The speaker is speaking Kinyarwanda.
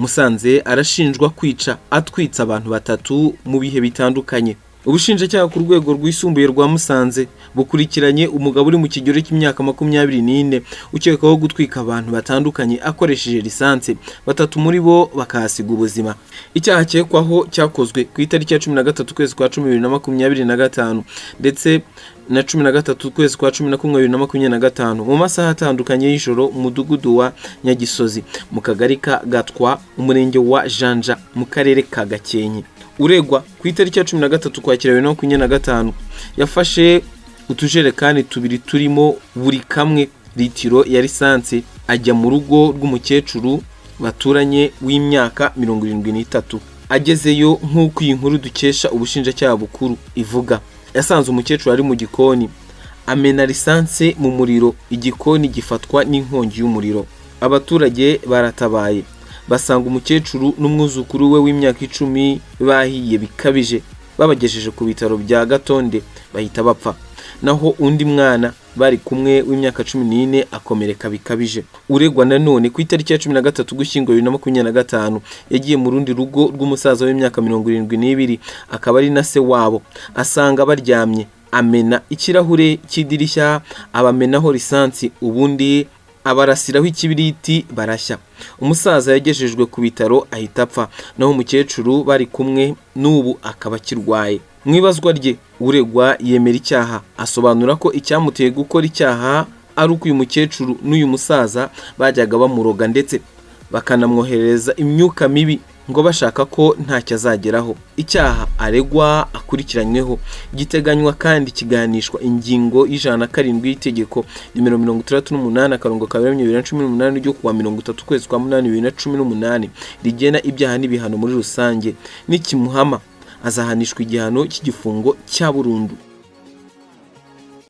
Musanze arashinjwa kwica atwitse abantu batatu mu bihe bitandukanye. Ubushinjacyaha ku rwego rwisumbuye rwa Musanze bukurikiranye umugabo uri mu kigero cy'imyaka 24 ukekwaho gutwika abantu batandukanye akoresheje lisansi, batatu muri bo bakahasiga ubuzima. Icyaha cyekwaho cyakozwe ku itariki ya 13 kwezi kwa 2025 ndetse na 13 kwezi kwa 2025 mu masaha atandukanye y'ijoro mu mudugudu wa Nyagisozi mu kagari ka Gatwa umurenge wa Janja mu karere ka Gakenke. Uregwa ku itariki ya 13 kwakira 2025 yafashe utujerekani tubiri turimo buri kamwe litiro ya lisansi ajya mu rugo rw'umukecuru baturanye w'imyaka 73. Agezeyo nk'uko iyi nkuru dukesha ubushinjacyaha bukuru ivuga, yasanze umukecuru ari mu gikoni amena lisansi mu muriro, igikoni gifatwa n'inkongi y'umuriro. Abaturage baratabaye basanga umukecuru n'umwuzukuru we w'imyaka 10 bahiye bikabije, babagejeje ku bitaro bya Gatonde bahita bapfa, naho undi mwana bari kumwe w'imyaka 14 akomereka bikabije. Uregwa nanone ku itariki ya 13 Gushyingo 2025 yagiye mu rundi rugo rw'umusaza w'imyaka 72 akaba ari na se wabo, asanga baryamye amena ikirahure cy'idirishya abamenaho lisansi, ubundi abarasiraho ikibiriti barashya. Umusaza yagejejwe ku bitaro ahita apfa, naho umukecuru bari kumwe n'ubu akaba kirwaye. Mwibazwa rye uregwa yemera icyaha, asobanura ko icyamuteye gukora icyaha ari uko uyu mukecuru n'uyu musaza bajyaga bamuroga ndetse bakanamwohereza imyuka mibi ngo bashaka ko ntacyo azageraho. Icyaha aregwa akurikiranyweho giteganywa kandi kiganishwa ingingo y'107 y'itegeko nimero 38/2018 ryo kuwa 30 kwezi kwa 8 2018 rigena ibyaha n'ibihano muri rusange. Nikimuhama azahanishwa igihano cy'igifungo cya burundu.